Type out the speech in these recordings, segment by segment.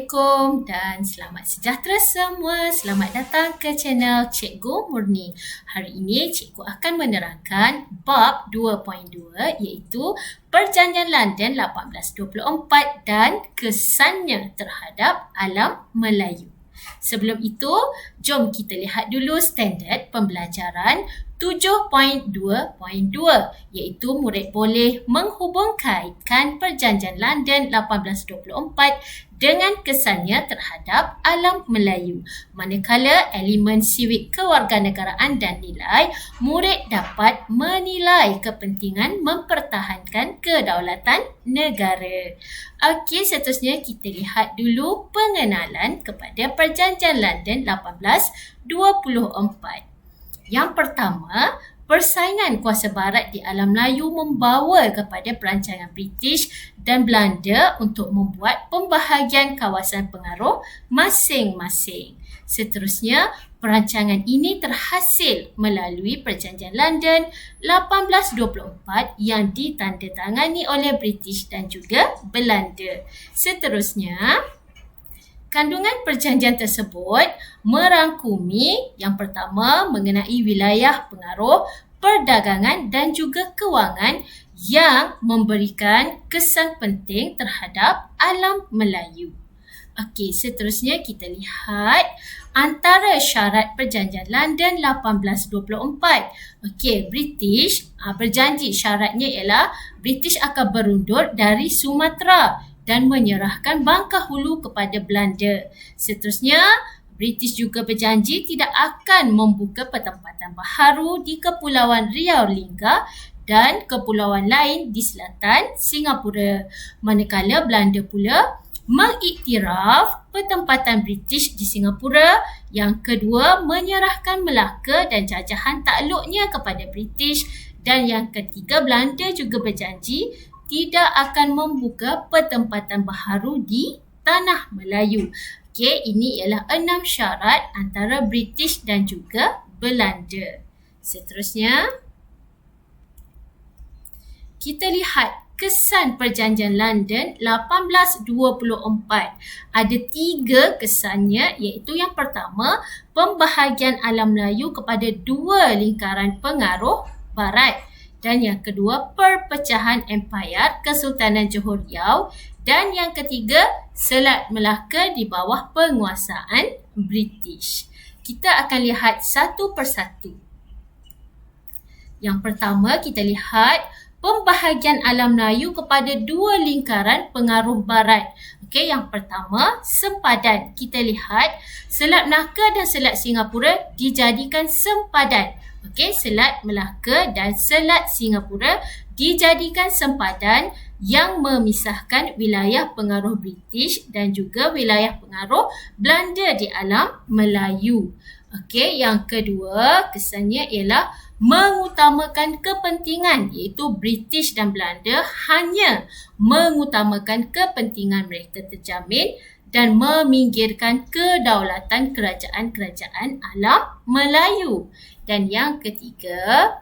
Assalamualaikum dan selamat sejahtera semua. Selamat datang ke channel Cikgu Murni. Hari ini Cikgu akan menerangkan bab 2.2 iaitu Perjanjian London 1824 dan kesannya terhadap alam Melayu. Sebelum itu, jom kita lihat dulu standard pembelajaran 7.2.2 iaitu murid boleh menghubungkaitkan Perjanjian London 1824 dengan kesannya terhadap alam Melayu. Manakala elemen siwik kewarganegaraan dan nilai, murid dapat menilai kepentingan mempertahankan kedaulatan negara. Okey, seterusnya kita lihat dulu pengenalan kepada Perjanjian London 1824. Yang pertama, persaingan kuasa barat di alam Melayu membawa kepada perancangan British dan Belanda untuk membuat pembahagian kawasan pengaruh masing-masing. Seterusnya, perancangan ini terhasil melalui Perjanjian London 1824 yang ditandatangani oleh British dan juga Belanda. Seterusnya, kandungan perjanjian tersebut merangkumi yang pertama mengenai wilayah pengaruh, perdagangan dan juga kewangan yang memberikan kesan penting terhadap alam Melayu. Okey, seterusnya kita lihat antara syarat Perjanjian London 1824. Okey, British berjanji syaratnya ialah British akan berundur dari Sumatera dan menyerahkan Bangkahulu kepada Belanda. Seterusnya, British juga berjanji tidak akan membuka pertempatan baharu di Kepulauan Riau Lingga dan kepulauan lain di selatan Singapura. Manakala Belanda pula mengiktiraf pertempatan British di Singapura. Yang kedua, menyerahkan Melaka dan jajahan takluknya kepada British. Dan yang ketiga, Belanda juga berjanji tidak akan membuka pertempatan baharu di tanah Melayu. Okey, ini ialah 6 syarat antara British dan juga Belanda. Seterusnya, kita lihat kesan Perjanjian London 1824. Ada 3 kesannya iaitu yang pertama, pembahagian alam Melayu kepada 2 lingkaran pengaruh barat. Dan yang kedua, perpecahan Empayar Kesultanan Johor Riau. Dan yang ketiga, Selat Melaka di bawah penguasaan British. Kita akan lihat satu persatu. Yang pertama, kita lihat pembahagian alam Melayu kepada 2 lingkaran pengaruh barat. Okey, yang pertama, sempadan. Kita lihat Selat Melaka dan Selat Singapura dijadikan sempadan. Okey, Selat Melaka dan Selat Singapura dijadikan sempadan yang memisahkan wilayah pengaruh British dan juga wilayah pengaruh Belanda di alam Melayu. Okey, yang kedua kesannya ialah mengutamakan kepentingan iaitu British dan Belanda hanya mengutamakan kepentingan mereka terjamin dan meminggirkan kedaulatan kerajaan-kerajaan alam Melayu. Dan yang ketiga,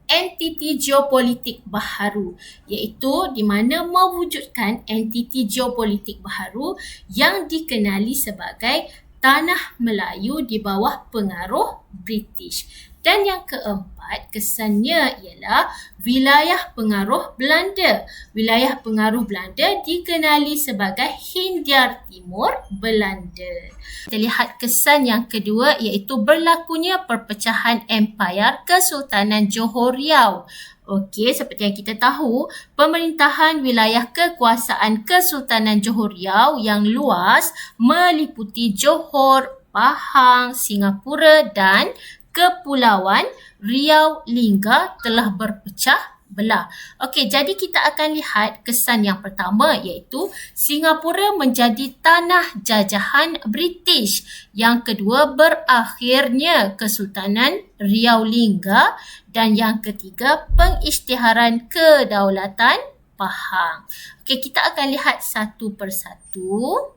entiti geopolitik baharu iaitu di mana mewujudkan entiti geopolitik baharu yang dikenali sebagai tanah Melayu di bawah pengaruh British. Dan yang keempat, kesannya ialah wilayah pengaruh Belanda. Wilayah pengaruh Belanda dikenali sebagai Hindia Timur Belanda. Kita lihat kesan yang kedua iaitu berlakunya perpecahan Empayar Kesultanan Johor Riau. Okey, seperti yang kita tahu, pemerintahan wilayah kekuasaan Kesultanan Johor Riau yang luas meliputi Johor, Pahang, Singapura dan Kepulauan Riau Lingga telah berpecah belah. Okey, jadi kita akan lihat kesan yang pertama iaitu Singapura menjadi tanah jajahan British. Yang kedua, berakhirnya Kesultanan Riau Lingga. Dan yang ketiga, pengisytiharan kedaulatan Pahang. Okey, kita akan lihat satu persatu.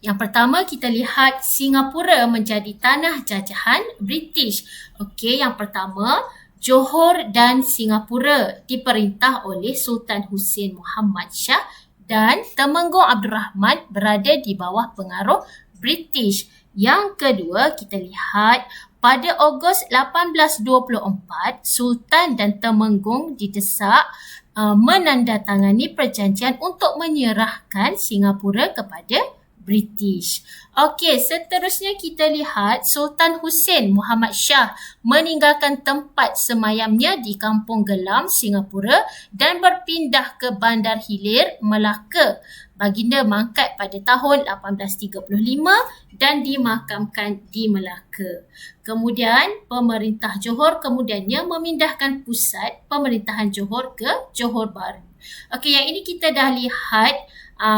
Yang pertama, kita lihat Singapura menjadi tanah jajahan British. Okey, yang pertama, Johor dan Singapura diperintah oleh Sultan Hussein Muhammad Shah dan Temenggung Abdul Rahman berada di bawah pengaruh British. Yang kedua, kita lihat pada Ogos 1824, Sultan dan Temenggung didesak menandatangani perjanjian untuk menyerahkan Singapura kepada British. Okey, seterusnya kita lihat Sultan Hussein Muhammad Shah meninggalkan tempat semayamnya di Kampung Gelam, Singapura dan berpindah ke Bandar Hilir, Melaka. Baginda mangkat pada tahun 1835 dan dimakamkan di Melaka. Kemudian pemerintah Johor kemudiannya memindahkan pusat pemerintahan Johor ke Johor Bahru. Okey, yang ini kita dah lihat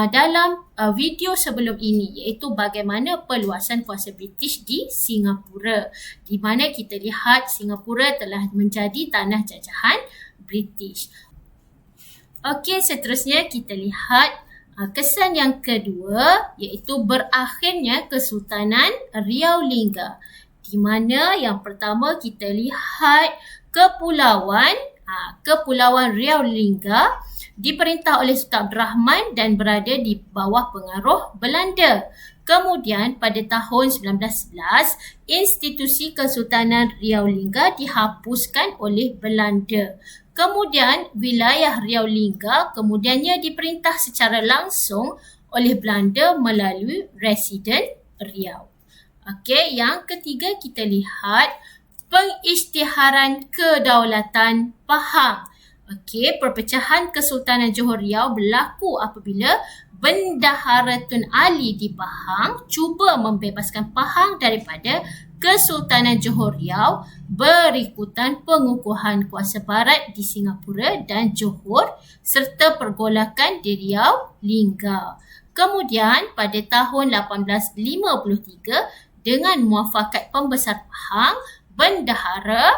dalam video sebelum ini, iaitu bagaimana peluasan kuasa British di Singapura, di mana kita lihat Singapura telah menjadi tanah jajahan British. Okey, seterusnya kita lihat kesan yang kedua, iaitu berakhirnya Kesultanan Riau Lingga, di mana yang pertama kita lihat Kepulauan Riau Lingga diperintah oleh Sultan Abdul Rahman dan berada di bawah pengaruh Belanda. Kemudian pada tahun 1911, institusi Kesultanan Riau Lingga dihapuskan oleh Belanda. Kemudian wilayah Riau Lingga kemudiannya diperintah secara langsung oleh Belanda melalui Residen Riau. Okey, yang ketiga kita lihat pengisytiharan kedaulatan Pahang. Okey, perpecahan Kesultanan Johor Riau berlaku apabila Bendahara Tun Ali di Pahang cuba membebaskan Pahang daripada Kesultanan Johor Riau berikutan pengukuhan kuasa barat di Singapura dan Johor serta pergolakan di Riau Lingga. Kemudian pada tahun 1853 dengan muafakat pembesar Pahang, Bendahara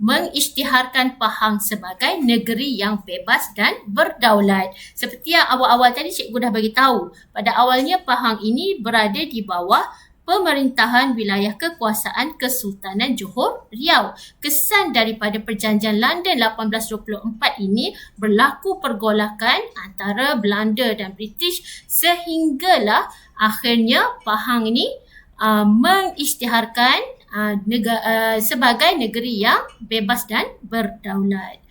mengisytiharkan Pahang sebagai negeri yang bebas dan berdaulat. Seperti yang awal-awal tadi cikgu dah bagi tahu, pada awalnya Pahang ini berada di bawah pemerintahan wilayah kekuasaan Kesultanan Johor Riau. Kesan daripada perjanjian London 1824 ini berlaku pergolakan antara Belanda dan British sehinggalah akhirnya Pahang ini mengisytiharkan sebagai negeri yang bebas dan berdaulat.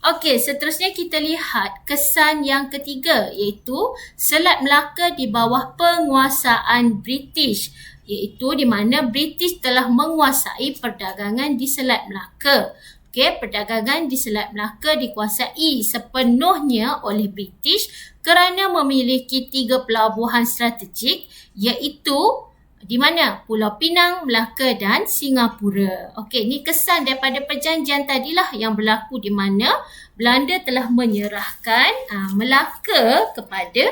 Okey, seterusnya kita lihat kesan yang ketiga, iaitu Selat Melaka di bawah penguasaan British, iaitu di mana British telah menguasai perdagangan di Selat Melaka. Okey, perdagangan di Selat Melaka dikuasai sepenuhnya oleh British kerana memiliki 3 pelabuhan strategik, iaitu di mana? Pulau Pinang, Melaka dan Singapura. Okey, ni kesan daripada perjanjian tadilah yang berlaku di mana Belanda telah menyerahkan Melaka kepada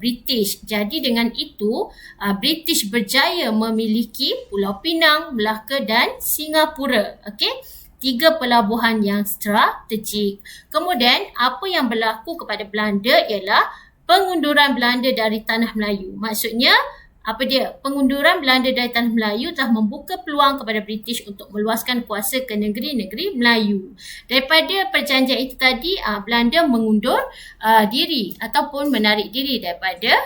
British. Jadi dengan itu British berjaya memiliki Pulau Pinang, Melaka dan Singapura. Okey, 3 pelabuhan yang strategik. Kemudian apa yang berlaku kepada Belanda ialah pengunduran Belanda dari tanah Melayu. Maksudnya apa dia? Pengunduran Belanda dari tanah Melayu telah membuka peluang kepada British untuk meluaskan kuasa ke negeri-negeri Melayu. Daripada perjanjian itu tadi, Belanda mengundur diri ataupun menarik diri daripada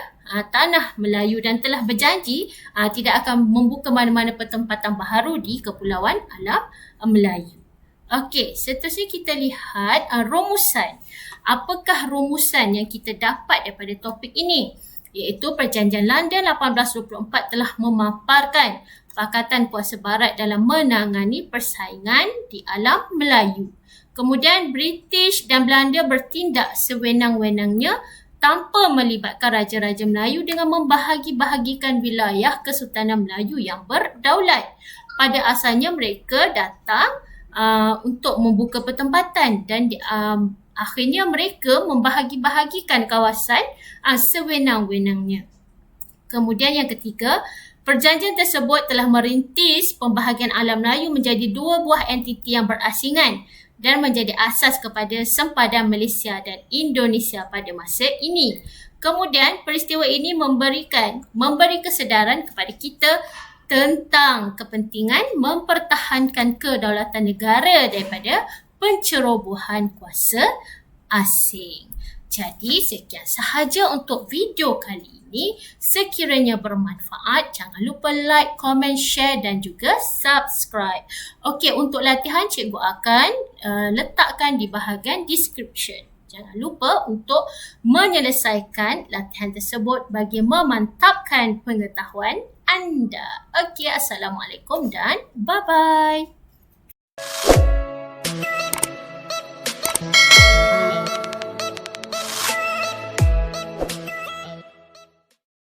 tanah Melayu dan telah berjanji tidak akan membuka mana-mana pertempatan baharu di Kepulauan Alam Melayu. Okey, seterusnya kita lihat rumusan. Apakah rumusan yang kita dapat daripada topik ini? Iaitu perjanjian London 1824 telah memaparkan Pakatan Kuasa Barat dalam menangani persaingan di alam Melayu. Kemudian British dan Belanda bertindak sewenang-wenangnya tanpa melibatkan Raja-Raja Melayu dengan membahagi-bahagikan wilayah Kesultanan Melayu yang berdaulat. Pada asalnya mereka datang untuk membuka pertempatan dan akhirnya mereka membahagi-bahagikan kawasan sewenang-wenangnya. Kemudian yang ketiga, perjanjian tersebut telah merintis pembahagian alam Melayu menjadi 2 buah entiti yang berasingan dan menjadi asas kepada sempadan Malaysia dan Indonesia pada masa ini. Kemudian peristiwa ini memberi kesedaran kepada kita tentang kepentingan mempertahankan kedaulatan negara daripada pencerobohan kuasa asing. Jadi sekian sahaja untuk video kali ini. Sekiranya bermanfaat, jangan lupa like, komen, share dan juga subscribe. Okey, untuk latihan cikgu akan letakkan di bahagian description. Jangan lupa untuk menyelesaikan latihan tersebut bagi memantapkan pengetahuan anda. Okey, Assalamualaikum dan bye-bye.